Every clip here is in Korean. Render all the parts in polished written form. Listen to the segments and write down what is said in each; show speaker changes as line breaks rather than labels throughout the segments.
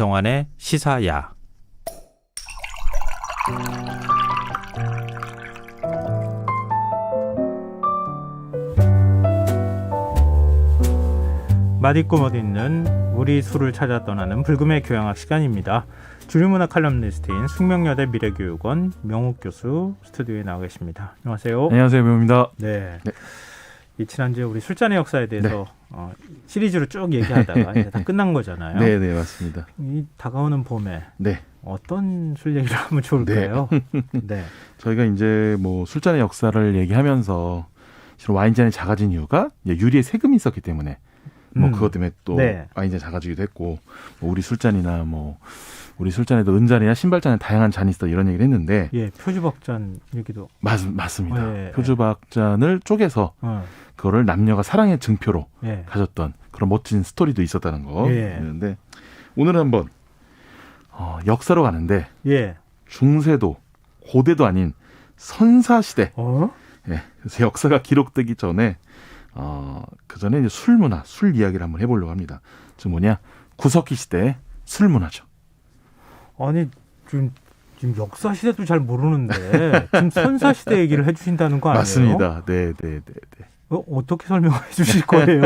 안성환의 시사야. 맛있고 멋있는 우리 술을 찾아 떠나는 불금의 교양학 시간입니다. 주류문화 칼럼니스트인 숙명여대 미래교육원 명욱 교수 스튜디오에 나와 계십니다. 안녕하세요.
안녕하세요, 명욱입니다.
네. 이 지난주에 우리 술잔의 역사에 대해서
네.
시리즈로 쭉 얘기하다가 이제 다 끝난 거잖아요.
네, 네, 맞습니다.
이 다가오는 봄에
네.
어떤 술 얘기를 하면 좋을까요? 네.
저희가 이제 뭐 술잔의 역사를 얘기하면서 실은 와인잔이 작아진 이유가 이제 유리에 세금이 있었기 때문에 뭐 그것 때문에 또
네.
와인잔이 작아지기도 했고, 뭐 우리 술잔이나 뭐 우리 술잔에도 은잔이나 신발잔에 다양한 잔이 있다 이런 얘기를 했는데,
예, 표주박잔 얘기도
맞습니다.
예,
표주박잔을 쪼개서 그거를 남녀가 사랑의 증표로
예.
가졌던 그런 멋진 스토리도 있었다는 거.
예.
있는데 오늘은 한번 역사로 가는데
예.
중세도 고대도 아닌 선사시대.
예.
그래서 역사가 기록되기 전에 그 전에 이제 술 문화, 술 이야기를 한번 해보려고 합니다. 즉 뭐냐, 구석기 시대의 술 문화죠.
아니 지금 역사 시대도 잘 모르는데 지금 선사 시대 얘기를 해주신다는 거 아니에요?
맞습니다. 네.
어떻게 설명해 주실 거예요?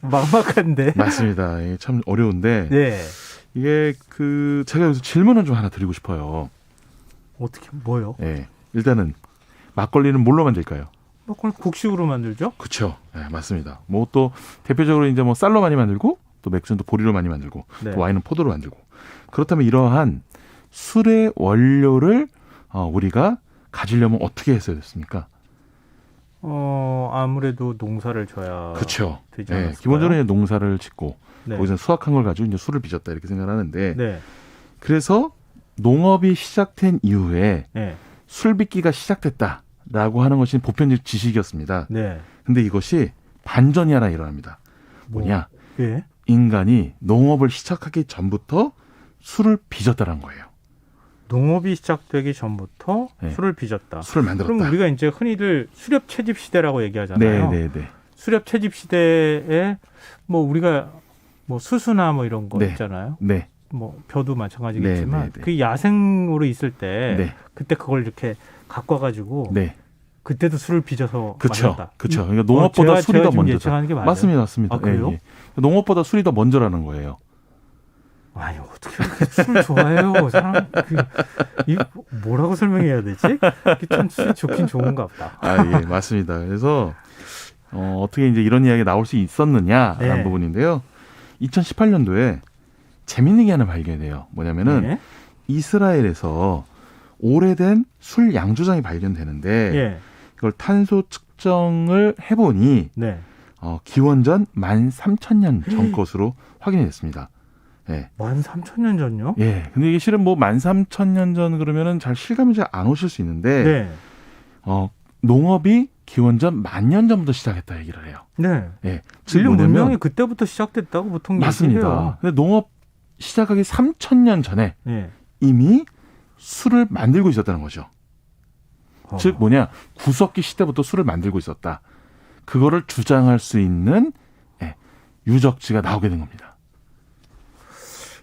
막막한데.
맞습니다. 이게 참 어려운데.
네.
이게 제가 여기서 질문을 좀 하나 드리고 싶어요.
어떻게 뭐요?
네. 일단은 막걸리는 뭘로 만들까요?
그걸 국식으로 만들죠?
그렇죠. 네, 맞습니다. 뭐 또 대표적으로 이제 뭐 쌀로 많이 만들고, 또 맥주는 또 보리로 많이 만들고,
네.
또 와인은 포도로 만들고. 그렇다면 이러한 술의 원료를 우리가 가지려면 어떻게 했어야 됐습니까?
아무래도 농사를 져야
그렇죠.
되지
네,
않았을까요?
기본적으로 이제 농사를 짓고,
네.
거기서 수확한 걸 가지고 이제 술을 빚었다 이렇게 생각을 하는데,
네.
그래서 농업이 시작된 이후에
네.
술 빚기가 시작됐다라고 하는 것이 보편적 지식이었습니다.
네.
근데 이것이 반전이 하나 일어납니다. 뭐냐?
예.
인간이 농업을 시작하기 전부터 술을 빚었다는 거예요.
농업이 시작되기 전부터
네.
술을 빚었다.
술을 만들었다.
그럼 우리가 이제 흔히들 수렵 채집 시대라고 얘기하잖아요.
네.
수렵 채집 시대에 뭐 우리가 뭐 수수나 뭐 이런 거
네.
있잖아요.
네.
뭐 벼도 마찬가지겠지만
네.
그 야생으로 있을 때
네.
그때 그걸 이렇게 갖고 와가지고
네.
그때도 술을 빚어서
그렇죠.
마셨다.
그렇죠. 그러니까 농업보다 술이 더 먼저다.
예측하는 게 맞아요.
맞습니다.
아, 그래요?
예. 농업보다 술이 더 먼저라는 거예요.
아니 어떻게 그렇게 술 좋아해요? 사람 뭐라고 설명해야 되지? 참 술이 좋긴 좋은가 보다.
예, 맞습니다. 그래서 어떻게 이제 이런 이야기가 나올 수 있었느냐라는
네.
부분인데요. 2018년도에 재밌는 게 하나 발견돼요. 뭐냐면은
네.
이스라엘에서 오래된 술 양조장이 발견되는데,
예.
이걸 탄소 측정을 해보니
네.
기원전 13,000년 전 것으로 확인이 됐습니다. 예.
13,000년 전요?
예. 근데 이게 실은 뭐 13,000년 전 그러면은 잘 실감이 잘 안 오실 수 있는데,
네.
농업이 기원전 10,000년 전부터 시작했다 얘기를 해요.
네.
예. 즉
인류
뭐냐면
문명이 그때부터 시작됐다고 보통
맞습니다.
얘기해요.
근데 농업 시작하기 3,000년 전에
예.
이미 술을 만들고 있었다는 거죠. 즉 뭐냐, 구석기 시대부터 술을 만들고 있었다. 그거를 주장할 수 있는 유적지가 나오게 된 겁니다.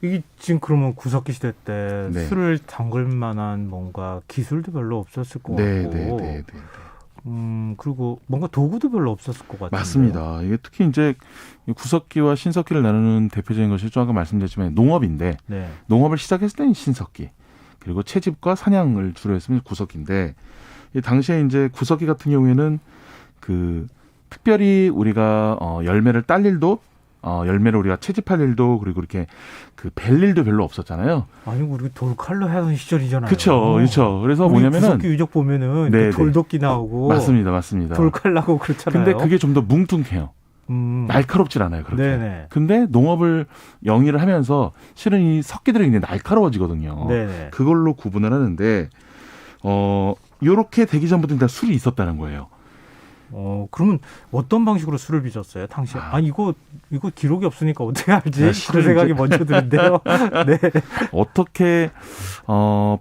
이게 지금 그러면 구석기 시대 때
네.
술을 담글 만한 뭔가 기술도 별로 없었을 것
네.
같고, 그리고 뭔가 도구도 별로 없었을 것 같아요.
맞습니다. 이게 특히 이제 구석기와 신석기를 나누는 대표적인 것이 좀 아까 말씀드렸지만 농업인데,
네.
농업을 시작했을 때는 신석기, 그리고 채집과 사냥을 주로 했으면 구석기인데, 이 당시에 이제 구석기 같은 경우에는 특별히 우리가 열매를 딸 일도, 열매를 우리가 채집할 일도, 그리고 이렇게 벨 일도 별로 없었잖아요.
아니 우리 돌칼로 하던 시절이잖아요.
그렇죠. 그래서
우리
뭐냐면은
구석기 유적 보면은
네,
그 돌도끼 나오고
맞습니다.
돌칼 나고 그렇잖아요.
근데 그게 좀 더 뭉퉁해요. 날카롭질 않아요. 그렇게.
네네.
근데 농업을 영위를 하면서 실은 이 석기들이 굉장히 날카로워지거든요.
네네.
그걸로 구분을 하는데, 요렇게 되기 전부터 일단 술이 있었다는 거예요.
그러면 어떤 방식으로 술을 빚었어요? 당시에. 이거 기록이 없으니까 어떻게 알지?
네,
그 생각이 먼저 드는데요. 네.
어떻게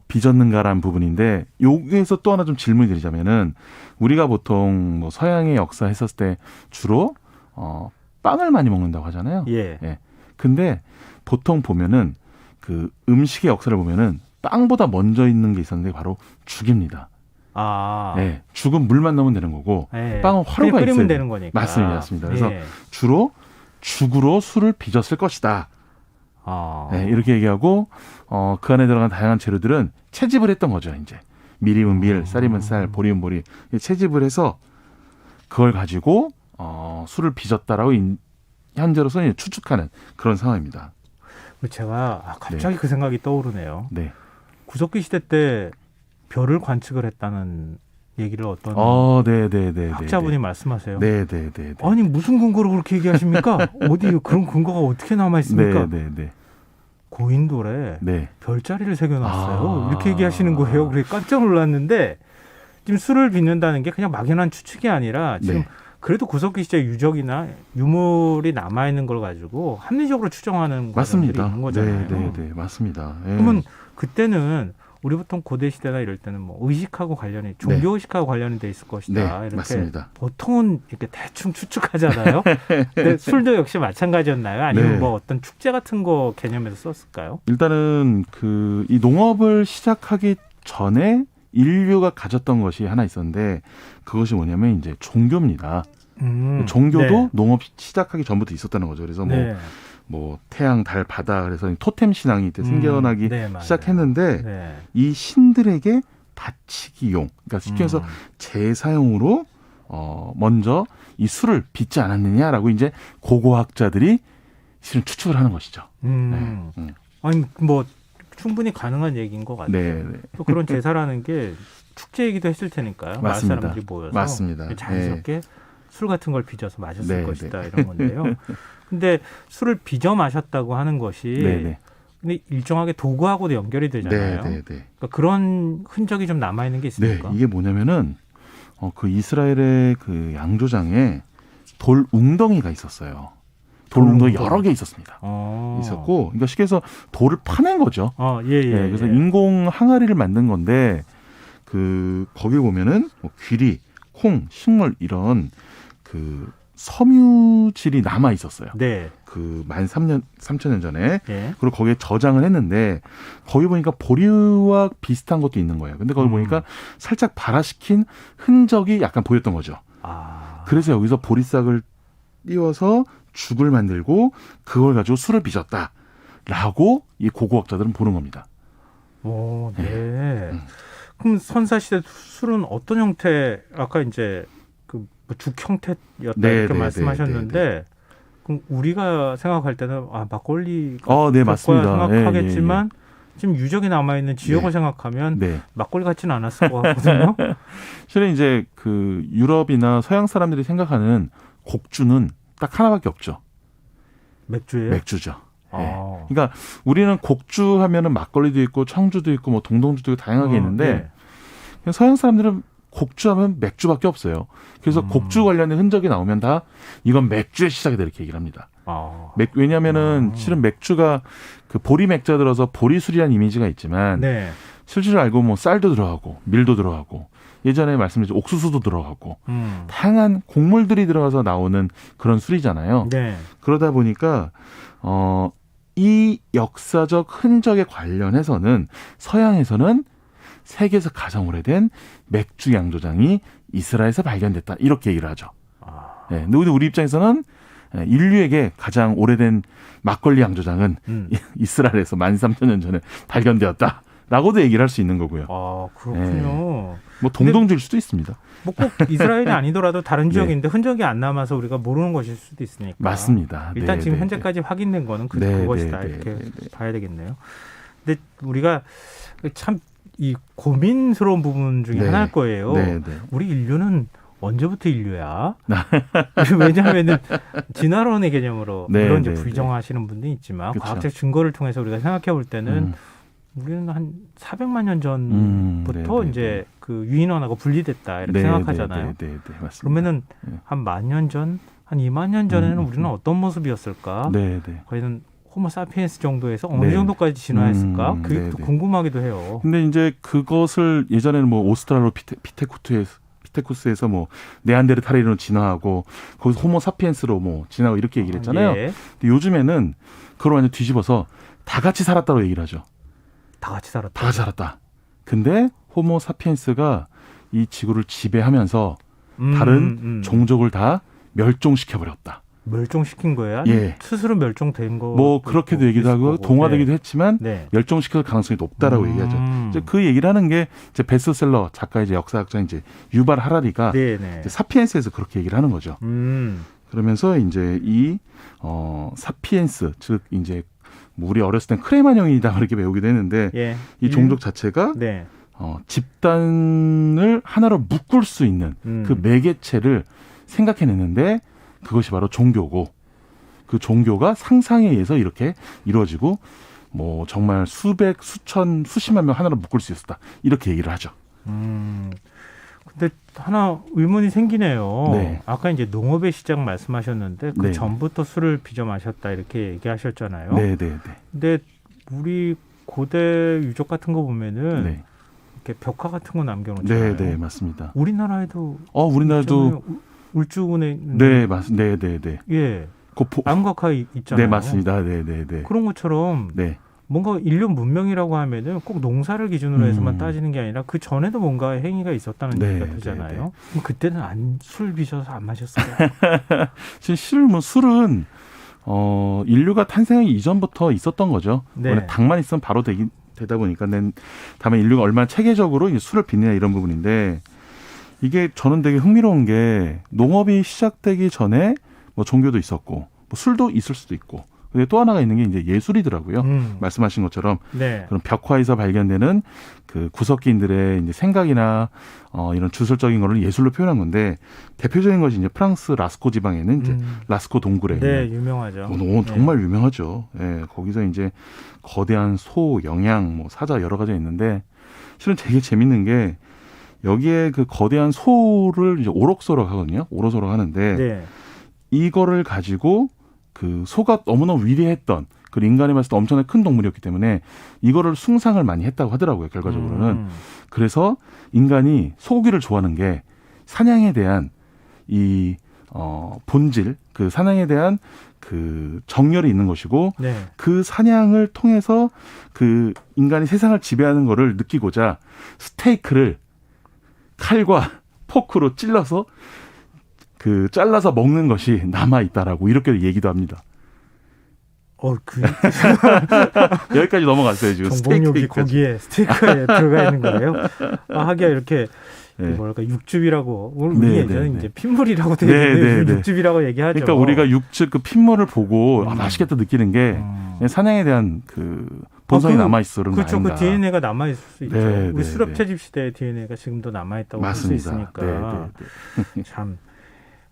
빚었는가라는 부분인데, 여기에서 또 하나 좀 질문이 드리자면은, 우리가 보통 뭐 서양의 역사 했었을 때 주로 빵을 많이 먹는다고 하잖아요.
예.
근데 보통 보면은 그 음식의 역사를 보면은 빵보다 먼저 있는 게 있었는데 바로 죽입니다.
아,
네, 죽은 물만 넣으면 되는 거고
예.
빵은 화로가
그냥 끓이면
있어야
되는 거니까.
맞습니다, 맞습니다. 그래서
예.
주로 죽으로 술을 빚었을 것이다.
아,
네, 이렇게 얘기하고 그 안에 들어간 다양한 재료들은 채집을 했던 거죠. 이제 밀이면 밀, 쌀이면 쌀, 보리면 보리 채집을 해서 그걸 가지고 술을 빚었다라고 현재로서는 추측하는 그런 상황입니다.
제가 갑자기 그 생각이 떠오르네요.
네.
구석기 시대 때 별을 관측을 했다는 얘기를 어떤
네.
학자분이 말씀하세요.
네.
아니 무슨 근거로 그렇게 얘기하십니까? 어디 그런 근거가 어떻게 남아 있습니까?
네.
고인돌에
네.
별자리를 새겨놨어요. 이렇게 얘기하시는 거예요. 그래서 깜짝 놀랐는데 지금 술을 빚는다는 게 그냥 막연한 추측이 아니라 지금
네.
그래도 구석기 시대 유적이나 유물이 남아 있는 걸 가지고 합리적으로 추정하는 과정들이
맞습니다.
있는 거잖아요.
네, 맞습니다. 예.
그러면 그때는 우리 보통 고대 시대나 이럴 때는 뭐 의식하고 관련이 종교 의식하고 관련이 돼 있을 것이다.
네,
이렇게
맞습니다.
보통은 이렇게 대충 추측하잖아요. 근데 술도 역시 마찬가지였나요? 아니면
네.
뭐 어떤 축제 같은 거 개념에서 썼을까요?
일단은 이 농업을 시작하기 전에 인류가 가졌던 것이 하나 있었는데 그것이 뭐냐면 이제 종교입니다. 종교도
네.
농업 시작하기 전부터 있었다는 거죠. 그래서
네.
뭐 태양, 달, 바다 그래서 토템 신앙이 이때 생겨나기
네, 맞아요.
시작했는데
네.
이 신들에게 바치기용, 그러니까 쉽게 해서 제사용으로 먼저 이 술을 빚지 않았느냐라고 이제 고고학자들이 실은 추측을 하는 것이죠.
아니 뭐 충분히 가능한 얘기인 것 같아요.
네.
또 그런 제사라는 게 축제이기도 했을 테니까요. 마을
맞습니다.
사람들이 모여서
맞습니다.
자연스럽게 술 같은 걸 빚어서 마셨을
네,
것이다 이런 건데요. 근데 술을 빚어 마셨다고 하는 것이
네.
근데 일정하게 도구하고도 연결이 되잖아요.
네.
그러니까 그런 흔적이 좀 남아 있는 게
네,
있습니까?
이게 뭐냐면은 그 이스라엘의 그 양조장에 돌 웅덩이가 있었어요. 돌 웅덩이 여러 개 있었습니다. 있었고, 그러니까 쉽게 해서 돌을 파낸 거죠.
예.
그래서 인공 항아리를 만든 건데 거기 보면은 뭐 귀리, 콩, 식물 이런 그 섬유질이 남아 있었어요.
네.
그 13,000년 전에.
예.
그리고 거기에 저장을 했는데 거기 보니까 보리와 비슷한 것도 있는 거예요. 근데 거기 보니까 살짝 발화시킨 흔적이 약간 보였던 거죠. 그래서 여기서 보리싹을 띄워서 죽을 만들고 그걸 가지고 술을 빚었다라고 이 고고학자들은 보는 겁니다.
오, 네. 그럼 선사시대 술은 어떤 형태? 아까 이제 그 죽 형태였다 이렇게 말씀하셨는데 그럼 우리가 생각할 때는 막걸리가
네, 맞습니다.
생각하겠지만 지금 유적이 남아 있는 지역을 생각하면 막걸리 같지는 않았을 것 같거든요.
실은 이제 그 유럽이나 서양 사람들이 생각하는 곡주는 딱 하나밖에 없죠.
맥주예요?
맥주죠. 그러니까 우리는 곡주 하면은 막걸리도 있고 청주도 있고 뭐 동동주도 있고 다양하게 있는데 서양 사람들은 곡주하면 맥주밖에 없어요. 그래서 곡주 관련된 흔적이 나오면 다 이건 맥주의 시작이다 이렇게 얘기를 합니다. 왜냐하면은 실은 맥주가 그 보리 맥주가 들어서 보리술이라는 이미지가 있지만 실제로 알고 뭐 쌀도 들어가고 밀도 들어가고 예전에 말씀드린 옥수수도 들어가고 다양한 곡물들이 들어가서 나오는 그런 술이잖아요. 그러다 보니까 이 역사적 흔적에 관련해서는 서양에서는 세계에서 가장 오래된 맥주 양조장이 이스라엘에서 발견됐다 이렇게 얘기를 하죠. 근데 우리 입장에서는 인류에게 가장 오래된 막걸리 양조장은 이스라엘에서 13,000년 전에 발견되었다라고도 얘기를 할 수 있는 거고요.
그렇군요.
뭐 동동주일 수도 있습니다.
뭐 꼭 이스라엘이 아니더라도 다른 지역인데 흔적이 안 남아서 우리가 모르는 것일 수도 있으니까.
맞습니다.
일단 지금 현재까지 확인된 거는 그것이다 이렇게 봐야 되겠네요. 근데 우리가 참 이 고민스러운 부분 중에 하나일 거예요. 우리 인류는 언제부터 인류야? 왜냐하면은 진화론의 개념으로 물론 이제 부정하시는 분도 있지만 과학적 증거를 통해서 우리가 생각해 볼 때는 우리는 한 400만 년 전부터 이제 그 유인원하고 분리됐다 이렇게 생각하잖아요. 그러면은 한 10,000년 전, 한 20,000년 전에는 우리는 어떤 모습이었을까? 거기는 호모사피엔스 정도에서 어느 정도까지 진화했을까? 그게 또 궁금하기도 해요.
근데 이제 그것을 예전에는 뭐 오스트랄로피테쿠스에서 아스트랄로피테쿠스에서 뭐 네안데르탈인으로 진화하고 거기서 호모 사피엔스로 뭐 진화하고 이렇게 얘기를 했잖아요.
예.
근데 요즘에는 그걸 완전 뒤집어서 다 같이 살았다고 얘기를 하죠.
다 같이 살았다.
다 같이 살았다. 근데 호모 사피엔스가 이 지구를 지배하면서 다른 종족을 다 멸종시켜버렸다.
멸종시킨 거예요?
예.
스스로 멸종된 거.
뭐 그렇게도 얘기도 하고 동화되기도
네.
했지만
네.
멸종시킬 가능성이 높다라고 얘기하죠. 이제 그 얘기를 하는 게 이제 베스트셀러 작가 이제 역사학자 이제 유발 하라리가 이제 사피엔스에서 그렇게 얘기를 하는 거죠. 그러면서 이제 이 사피엔스 즉 이제 뭐 우리 어렸을 땐 크레마뇽이다 이렇게 배우기도 했는데
예.
이 종족 자체가
네.
집단을 하나로 묶을 수 있는 그 매개체를 생각해냈는데 그것이 바로 종교고 그 종교가 상상에 의해서 이렇게 이루어지고 뭐 정말 수백, 수천, 수십만 명 하나로 묶을 수 있었다. 이렇게 얘기를 하죠.
근데 하나 의문이 생기네요.
네.
아까 이제 농업의 시작 말씀하셨는데 그
네.
전부터 술을 빚어 마셨다 이렇게 얘기하셨잖아요.
네, 네, 네.
근데 우리 고대 유적 같은 거 보면은
네.
이렇게 벽화 같은 거 남겨놓잖아요.
네, 네, 맞습니다.
우리나라에도
우리나라도
울주군에
네, 네, 네, 네.
예.
고포
암각화 있잖아요.
네, 맞습니다. 네, 네, 네.
그런 것처럼
네.
뭔가 인류 문명이라고 하면은 꼭 농사를 기준으로 해서만 따지는 게 아니라 그 전에도 뭔가 행위가 있었다는
네,
얘기가 되잖아요.
네, 네.
그럼 그때는 술 빚어서 안 마셨어요?
사실 뭐 술은 인류가 탄생하기 이전부터 있었던 거죠.
네.
원래 당만 있으면 바로 되다 보니까 다만 인류가 얼마나 체계적으로 이제 술을 빚느냐 이런 부분인데 이게 저는 되게 흥미로운 게 농업이 시작되기 전에 뭐 종교도 있었고 뭐 술도 있을 수도 있고 근데 또 하나가 있는 게 이제 예술이더라고요. 말씀하신 것처럼
네.
그런 벽화에서 발견되는 그 구석기인들의 이제 생각이나 이런 주술적인 거를 예술로 표현한 건데 대표적인 것이 이제 프랑스 라스코 지방에 있는 이제 라스코 동굴에
네, 유명하죠.
정말 유명하죠. 예, 거기서 이제 거대한 소, 영양, 뭐 사자 여러 가지가 있는데 실은 되게 재밌는 게 여기에 그 거대한 소를 이제 오록소록 하거든요. 오록소록 하는데
네.
이거를 가지고 그 소가 너무나 위대했던 그 인간에 봤을 때 엄청나게 큰 동물이었기 때문에 이거를 숭상을 많이 했다고 하더라고요. 결과적으로는. 그래서 인간이 소고기를 좋아하는 게 사냥에 대한 이 본질, 그 사냥에 대한 그 정열이 있는 것이고
네.
그 사냥을 통해서 그 인간이 세상을 지배하는 거를 느끼고자 스테이크를 칼과 포크로 찔러서 그 잘라서 먹는 것이 남아 있다라고 이렇게 얘기도 합니다. 여기까지 넘어갔어요 지금.
정복력이 거기에 스테이크에 들어가 있는 거예요. 하기야 이렇게
네.
뭐랄까 육즙이라고 우리
네,
예전에
네,
이제 pit물이라고 되는데 육즙이라고 얘기하죠.
그러니까 우리가 그 핏물을 보고 맛있겠다 느끼는 게 사냥에 대한 그 본성이 남아 있어 그런 거 아닌가.
그렇죠. 그 DNA가 남아 있을 수 있죠.
네,
우리
네,
수렵
네.
채집 시대의 DNA가 지금도 남아 있다고 볼 수 있으니까
네.
참.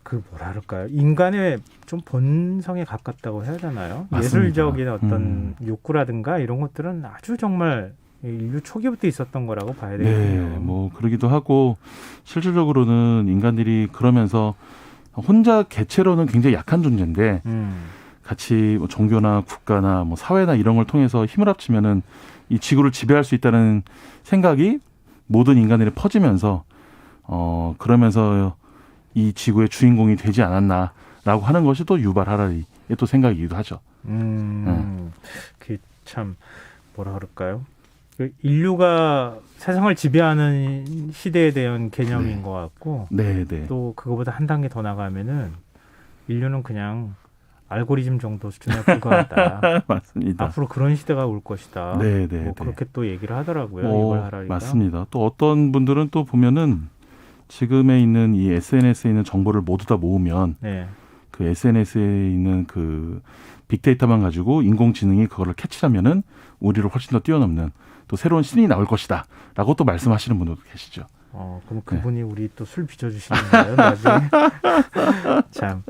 그 뭐라 그럴까요? 인간의 좀 본성에 가깝다고 해야 되나요?
맞습니다.
예술적인 어떤 욕구라든가 이런 것들은 아주 정말 인류 초기부터 있었던 거라고 봐야 되겠네요.
네, 뭐 그러기도 하고 실질적으로는 인간들이 그러면서 혼자 개체로는 굉장히 약한 존재인데 같이 뭐 종교나 국가나 뭐 사회나 이런 걸 통해서 힘을 합치면은 이 지구를 지배할 수 있다는 생각이 모든 인간들이 퍼지면서 그러면서 이 지구의 주인공이 되지 않았나라고 하는 것이 또 유발 하라리의 또 생각이기도 하죠.
그 참 뭐라 그럴까요? 그 인류가 세상을 지배하는 시대에 대한 개념인 것 같고, 또 그거보다 한 단계 더 나가면은 인류는 그냥 알고리즘 정도 수준에 불과하다.
맞습니다.
앞으로 그런 시대가 올 것이다. 뭐 그렇게 또 얘기를 하더라고요. 이걸 하라리가.
맞습니다. 또 어떤 분들은 또 보면은 지금에 있는 이 SNS에 있는 정보를 모두 다 모으면 그 SNS에 있는 그 빅데이터만 가지고 인공지능이 그거를 캐치하면은 우리를 훨씬 더 뛰어넘는 또 새로운 신이 나올 것이다라고 또 말씀하시는 분들도 계시죠.
그럼 그분이 우리 또 술 빚어주시는 거예요, 나중에? 참.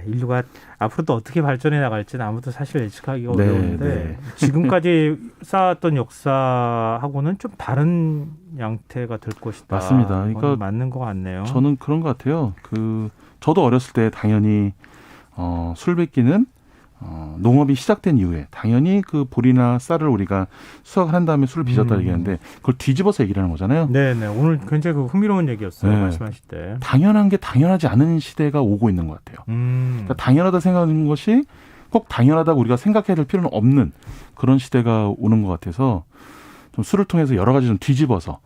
인류가 앞으로 또 어떻게 발전해 나갈지는 아무도 사실 예측하기가 어려운데 지금까지 쌓았던 역사하고는 좀 다른 양태가 될 것이다.
맞습니다. 그러니까
맞는 것 같네요.
저는 그런 것 같아요. 저도 어렸을 때 당연히 술 빚기는 농업이 시작된 이후에 당연히 그 보리나 쌀을 우리가 수확을 한 다음에 술을 빚었다 얘기하는데 그걸 뒤집어서 얘기를 하는 거잖아요.
네네. 오늘 굉장히 그 흥미로운 얘기였어요.
네.
말씀하실 때.
당연한 게 당연하지 않은 시대가 오고 있는 것 같아요. 그러니까 당연하다 생각하는 것이 꼭 당연하다고 우리가 생각해야 될 필요는 없는 그런 시대가 오는 것 같아서 좀 술을 통해서 여러 가지 좀 뒤집어서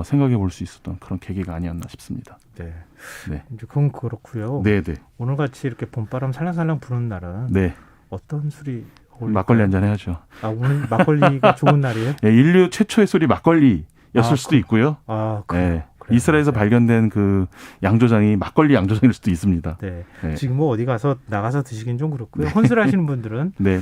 생각해 볼 수 있었던 그런 계기가 아니었나 싶습니다.
네.
네.
이제 그건 그렇고요.
네네.
오늘 같이 이렇게 봄바람 살랑살랑 부는 날은
네.
어떤 술이 어울릴까요?
막걸리 한잔 해야죠.
아, 오늘 막걸리가 좋은 날이에요?
네, 인류 최초의 술이 막걸리였을 수도 있고요. 네. 이스라엘에서 발견된 그 양조장이 막걸리 양조장일 수도 있습니다.
네.
네.
지금 뭐 어디 가서 나가서 드시긴 좀 그렇고요. 혼술하시는 분들은
네.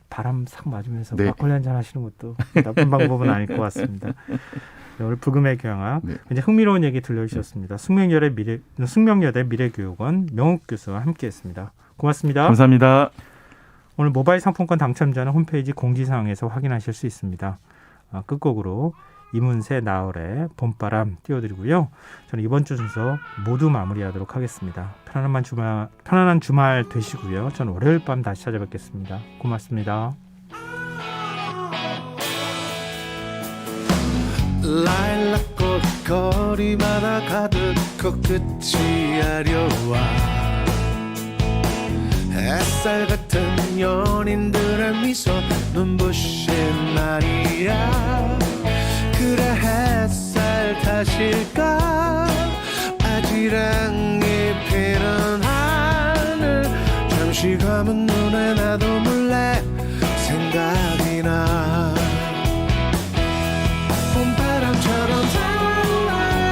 바람 싹 맞으면서
네.
막걸리 한잔 하시는 것도 나쁜 방법은 아닐 것 같습니다. 네, 오늘 불금의 경악 굉장히 흥미로운 얘기 들려주셨습니다. 숙명여대 미래교육원 명욱 교수와 함께했습니다. 고맙습니다.
감사합니다.
오늘 모바일 상품권 당첨자는 홈페이지 공지사항에서 확인하실 수 있습니다. 끝곡으로 이문세 나얼의 봄바람 띄워드리고요. 저는 이번 주 순서 모두 마무리하도록 하겠습니다. 편안한 주말 되시고요. 저는 월요일 밤 다시 찾아뵙겠습니다. 고맙습니다.
라일락꽃 거리마다 가득 코끝이 아려와 햇살 같은 연인들의 미소 눈부신 날이야. 그래 햇살 탓일까 아지랑이 피는 하늘 잠시 감은 눈에 나도 몰래 생각